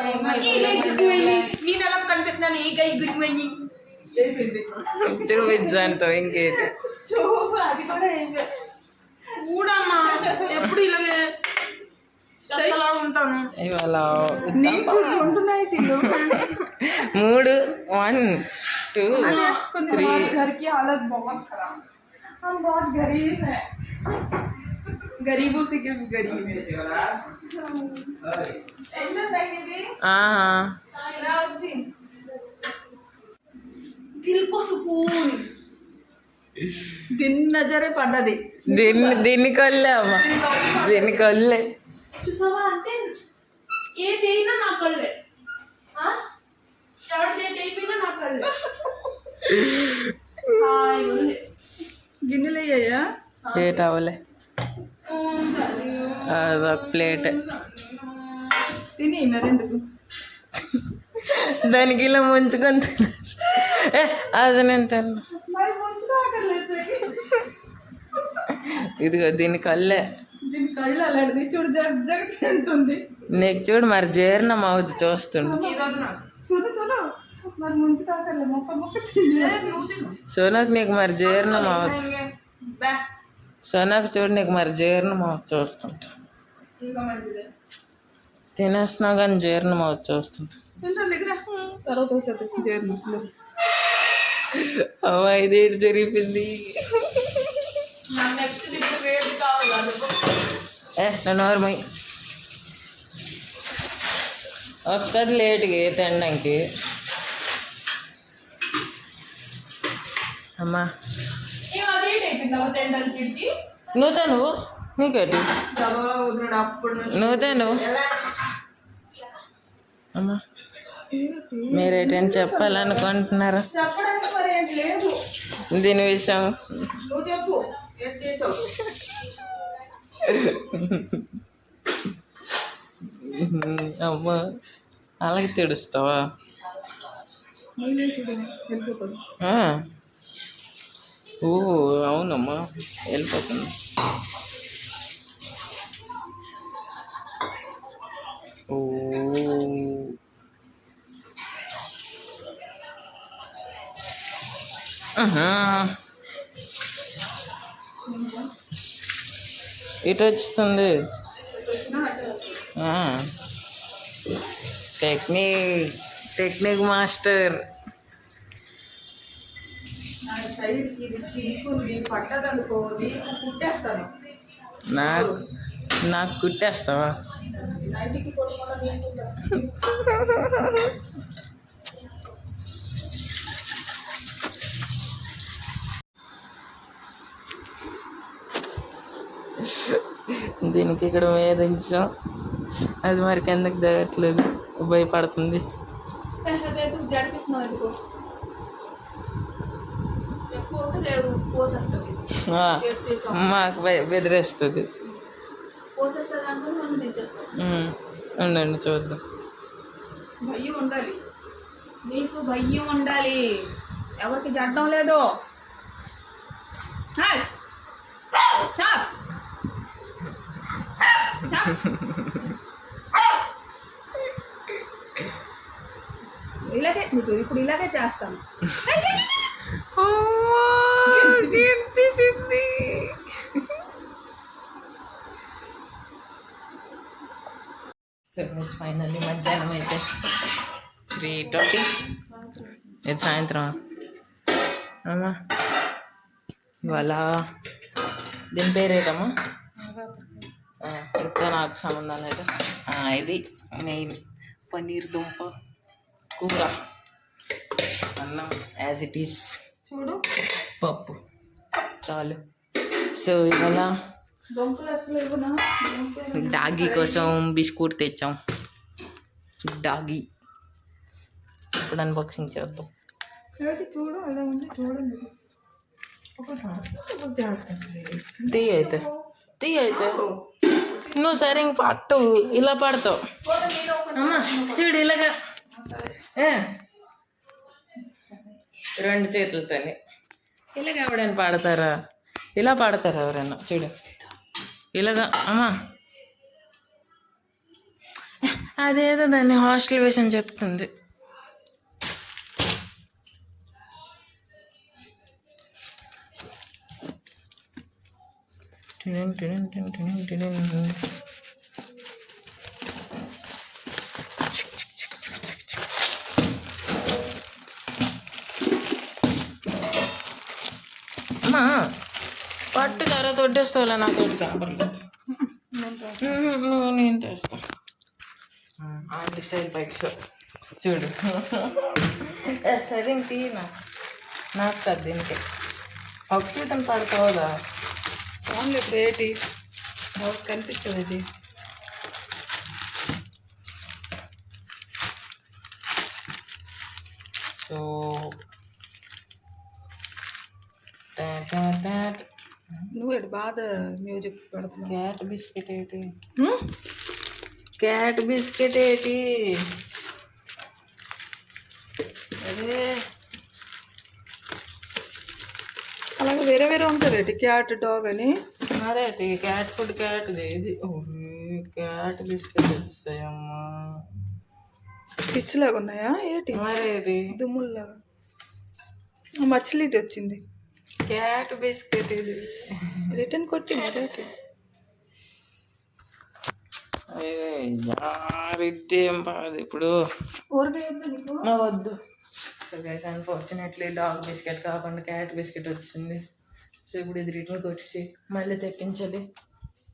నేను ఎలా కనిపిస్తున్నాను ఈ గై గుడ్ మార్నింగ్ చూపించంతో ఇంకేంటి కూడమ్మా ఎప్పుడు ఇలాగే ఉంటాను ఇవాళ 3 1 2 3 गरीबों से क्या गरीब दिल को सुकून दिन नजरे పడ్డది దీనికొల్లే అమ్మ దీనికొల్లే చూసావా అంటే ఏదైనా నా కళ్ళే షార్ట్ ఏదైనా నా కళ్ళే హాయ్ గిన్నెలు అయ్యాయా ఏటవలే అదొక ప్లేట్ తిని మరెందుకు దానికి ఇలా ముంచుకొని అది నేను తిన్నా ఇదిగో దీని కళ్ళే చూడు జరుగుతుంది నీకు చూడు మరి జీర్ణం అవుతుంది చూస్తుండు సోనాకు నీకు మరి జీర్ణం అవుతుంది సోనాకు చూడు నీకు మరి జీర్ణం అవుతుంది చూస్తుంటా తినేస్తున్నావు కానీ జీర్ణం అవుతుంది చూస్తుంటా అమ్మ ఇదేంటి జరిగిపోయింది నన్ను ఎవరు వస్తుంది లేట్గా తినడానికి అమ్మా నువ్వు నీకేటి నువ్వు అమ్మా మీరేటని చెప్పాలనుకుంటున్నారా దీని విషయం అమ్మా అలాగే తెడుస్తావా ఓ అవునమ్మా వెళ్ళిపోతుంది ఓ ఇటు వస్తుంది టెక్నిక్ మాస్టర్ నాకు కుట్టేస్తావా దీనికి ఇక్కడ వేధించాం అది మరి కిందకి దిగట్లేదు భయపడుతుంది మాకు బెదిరేస్తుంది ఉండండి చూద్దాం భయం ఉండాలి నీకు భయం ఉండాలి ఎవరికి జడ్డం లేదు ఇలాగే నీకు ఇప్పుడు ఇలాగే చేస్తాను తీసింది ఫైనల్లీ మధ్యాహ్నం అయితే 3:20 ఇది సాయంత్రం అమ్మా ఇవాళ దీని పేరేటమ్మా ఇంత నాకు సంబంధం లేదు ఇది మెయిన్ పన్నీర్ దుంప కూర అన్నం యాజ్ ఇట్ ఈస్ చూడు పప్పు చాలు సో ఇవాళ డాగీ కోసం బిస్కూట్ తెచ్చాం డాగీ ఇప్పుడు అన్బాక్సింగ్ చేద్దాం చూడు అలా ఉంది చూడండి తీ అయితే నువ్వు సరే ఇంక పట్టు ఇలా పడతావు అమ్మా చూడు ఇలాగా రెండు చేతులతోని ఇలాగ ఎవడైనా పాడతారా ఇలా పాడతారా ఎవరైనా చూడు ఇలాగా అమ్మా అదేదో దాన్ని హాస్టల్ వేసి అని చెప్తుంది. అమ్మా పట్టు తర్వాత వడ్డేస్తావులే, నాకు కాపర్లేదు. నేను తెస్తా. ఆంటీ స్టైల్ బైక్స్ చూడు. సరే ఇంక తీ, నాకు కాదు దీనికి ఒక చూతను పడుకోవదా. ఓన్లీ ఇప్పుడు ఏంటి బాగా కనిపిస్తుంది ఇది. సో నువ్వు ఎటు బాగా మ్యూజిక్ పెడుతున్నావు. క్యాట్ బిస్కెట్ ఏంటి? క్యాట్ బిస్కెట్ ఏంటి? అదే అలాగే వేరే వేరే ఉంటుంది ఏంటి, క్యాట్ డాగ్ అని. అదేటి క్యాట్ ఫుడ్ క్యాట్ది ఇది. Cat biscuit వచ్చాయమ్మా. ఫిష్ లాగా ఉన్నాయా ఏంటి? మరేది దుమ్ముల్లాగా. మచిలీ ఇది వచ్చింది. క్యాట్ బిస్కెట్ ఇది. రిటర్న్ కొట్టి మరేటి. ఇదేం బాధ ఇప్పుడు. ఊరికే వద్దు. So guys unfortunately dog biscuit కాకుండా క్యాట్ బిస్కెట్ వచ్చింది. సో ఇప్పుడు ఇది రిటర్న్ కొట్టేసి మళ్ళీ తెప్పించాలి.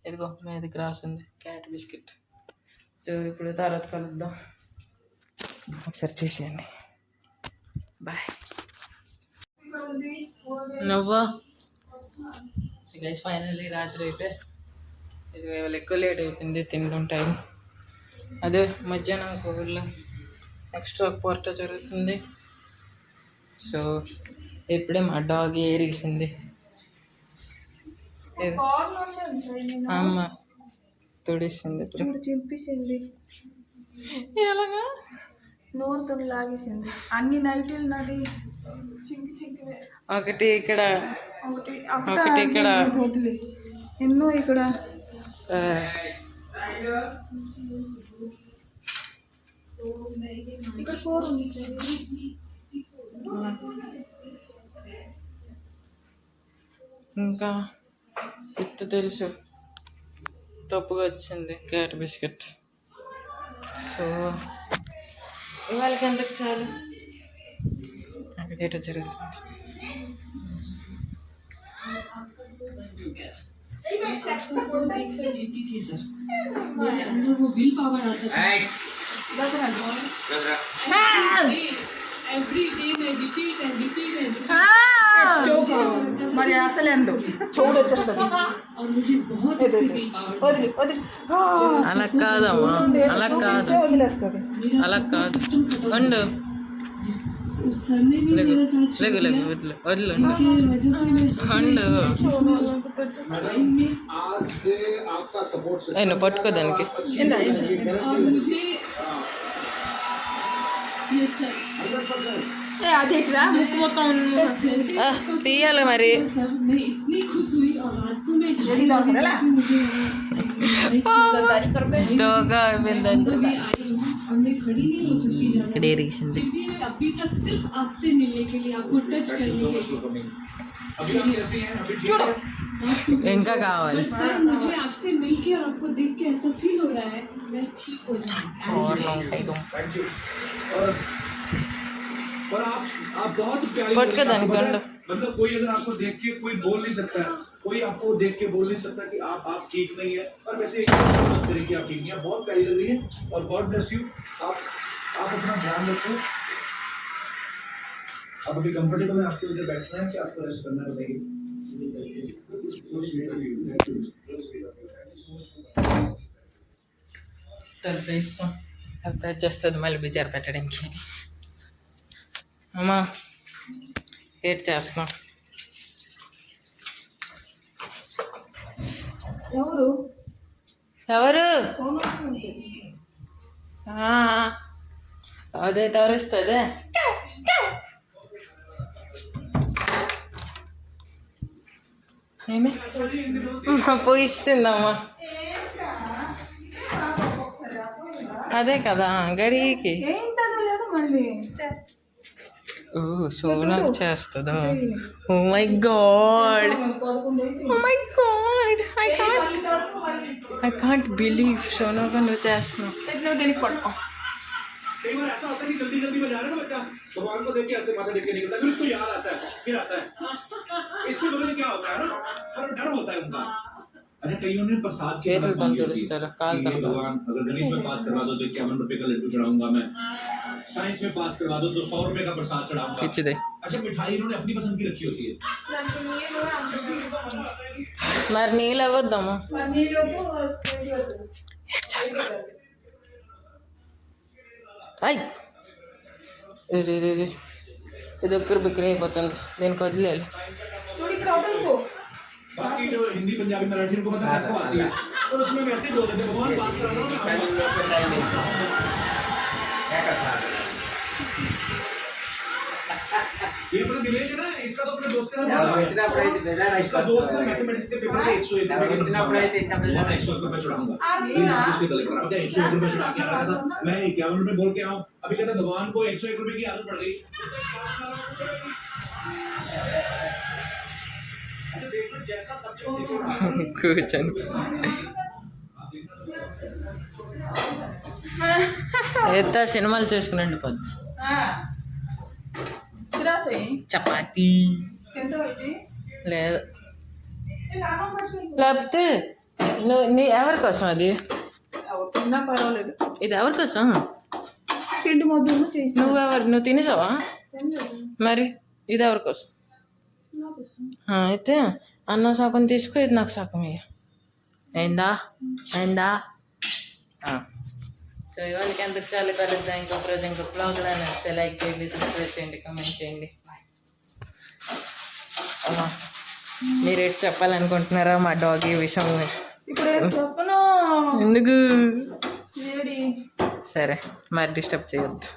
ఇదిగో మీదకి రాసింది క్యాట్ బిస్కెట్. సో ఇప్పుడు తర్వాత కలుద్దాం. ఒకసారి చూసేయండి. బాయ్. నువ్వు సో గైస్ ఫైనల్లీ రాత్రి అయితే ఇది ఎక్కువ లేట్ అయిపోయింది తినడం టైం. అదే మధ్యాహ్నం కోవిల్లో ఎక్స్ట్రా పొట్ట జరుగుతుంది. సో ఇప్పుడే మా డాగ్ ఏరిసింది. అమ్మ తుడిసింది ఇప్పుడు. చింపేసింది. ఎలాగా నోరుతో లాగేసింది. అన్ని నైట్లు నాది చింకి చింకివే. ఒకటి ఇక్కడ, ఒకటి ఇక్కడ, ఎన్నో ఇక్కడ. ఇంకా ఎత్తు తెలుసు తప్పుగా వచ్చింది క్యాట్ బిస్కెట్. సో ఇవాళకి ఎందుకు చాలు. అక్కడ జరుగుతుంది. जीती थी सर, मेरे अंदर वो विल पावर आता था। एवरी डे मैं रिपीट एंड रिपीट एंड మరి అసలు ఎందు చూడు వచ్చేస్తుంది. और मुझे बहुत विल पावर అలా కాదమ్మా, అలా కాదు, వదిలేస్తుంది. అలా కాదు. ఉండు उस सर ने भी मेरे साथ లేగు లేగు వదిలే వదిలే की वजह से मैं ఉండు. टाइम में నువ్వు పట్టుకో దానికి. और मुझे ये सर అది ఇక్కడ ముక్కు మొత్తం తీయాలి మరి. सर मैं इतनी खुश हुई और रात को मैं मुझे దోగా అయిపోయిందంటే भी आई हूँ और मैं खड़ी नहीं हो सकती ज़्यादा। ఇక్కడ ఏరిసింది. फिर भी मैं अभी तक सिर्फ आपसे मिलने के लिए, आपको टच करने के लिए। ఇంకా కావాలి. बस सर मुझे आपसे मिलके और आपको देख के ऐसा फील हो रहा है मैं ठीक हो जाऊँ। और आप बहुत प्यारी पटके दानी कंड। मतलब कोई अगर आपको देख के कोई बोल नहीं सकता है, कोई आपको देख के बोल नहीं सकता कि आप ठीक नहीं है। और वैसे बात करें कि आप ठीक नहीं है, बहुत प्यारी लग रही है। और गॉड ब्लेस यू। आप अपना ध्यान रखो। आप अभी कंफर्टेबल है, आपको इधर बैठना है कि आपको रेस्ट करना है, बताइए। తలపేస్తాం అంత వచ్చేస్తుంది మళ్ళీ బిజారు పెట్టడానికి. అమ్మా ఏడ్ చేస్తున్నాం. ఎవరు ఎవరు అదే తరుస్తుంది. ఏమి పోయిస్తుందమ్మా. అదే కదా గడికి. ఏంటదో లేదు మళ్ళీ ఓ సోనా చేస్తుందా? Oh my god, oh my god, I can't believe సోనాగా నువ్వు చేస్తున్నావు. నువ్వు దీనికి పట్టుకో. कई बार ऐसा होता है कि जल्दी जल्दी में जा रहा है ना बच्चा, भगवान को देख के ऐसे माथा टेक के निकलता है, फिर उसको याद आता है, फिर आता है। इससे बदले क्या होता है ना, और डर होता है उनका। अच्छा कईयों ने प्रसाद की చేతులు बात मांगी होती తుడుస్తారు, है కాలు कि తనకాలు. भगवान अगर गणित में पास करवा दो तो 51 रुपए का लड्डू चढ़ाऊंगा मैं, साइंस में पास करवा दो तो 100 रुपए का प्रसाद चढ़ाऊंगा। పిచ్చిదే. अच्छा मिठाई इन्होंने अपनी पसंद की रखी होती है। మరి నీళ్ళు అవ్వద్దాము. అయ్ రే రే రే, ఇది ఒక్కరు బిక్రీ అయిపోతుంది, దీనికి వదిలేయాలి. बाकी जो हिंदी पंजाबी मराठी उनको पता है, सबको आती है, तो उसमें वैसे बोल देते हैं, भगवान पास करा दो मैं ये अपना दिनेश है ना, इसका तो अपने दोस्त के साथ इसका दोस्त ना मैथमेटिक्स के पेपर में 101 रुपए चढ़ाऊंगा। उसके गले पर पता है 101 रुपए चढ़ा के आ रहा था, मैं 51 रुपए बोल के आऊँ, अभी कहता भगवान को 101 रुपए की आदत पड़ गई। अच्छा देखो जैसा सब्जेक्ट देखो కూర్చొని ఎంత సినిమాలు చూసుకునండి పొద్దు. చపాతీ లేదు, లేకపోతే నీ ఎవరి కోసం అది? తిన్నా పర్వాలేదు. ఇది ఎవరి కోసం? పిండి మొదలు చేసి నువ్వు తినేసావా? మరి ఇది ఎవరి కోసం? అయితే అన్నం సగం తీసుకో, ఇది నాకు సగం ఇయ్య. అయిందా? సో ఇవాళకి ఎందుకు చాలా కలుద్దాం ఇంకొక రోజు ఇంకొక బ్లాగ్లో. నచ్చితే లైక్ చేయండి, సబ్స్క్రైబ్ చేయండి, కామెంట్ చేయండి. మీరు ఎటు చెప్పాలనుకుంటున్నారా మా డాగ్ ఈ విషయం? ఇప్పుడు చెప్పను ఎందుకు? ఏడి సరే మరి డిస్టర్బ్ చేయొద్దు.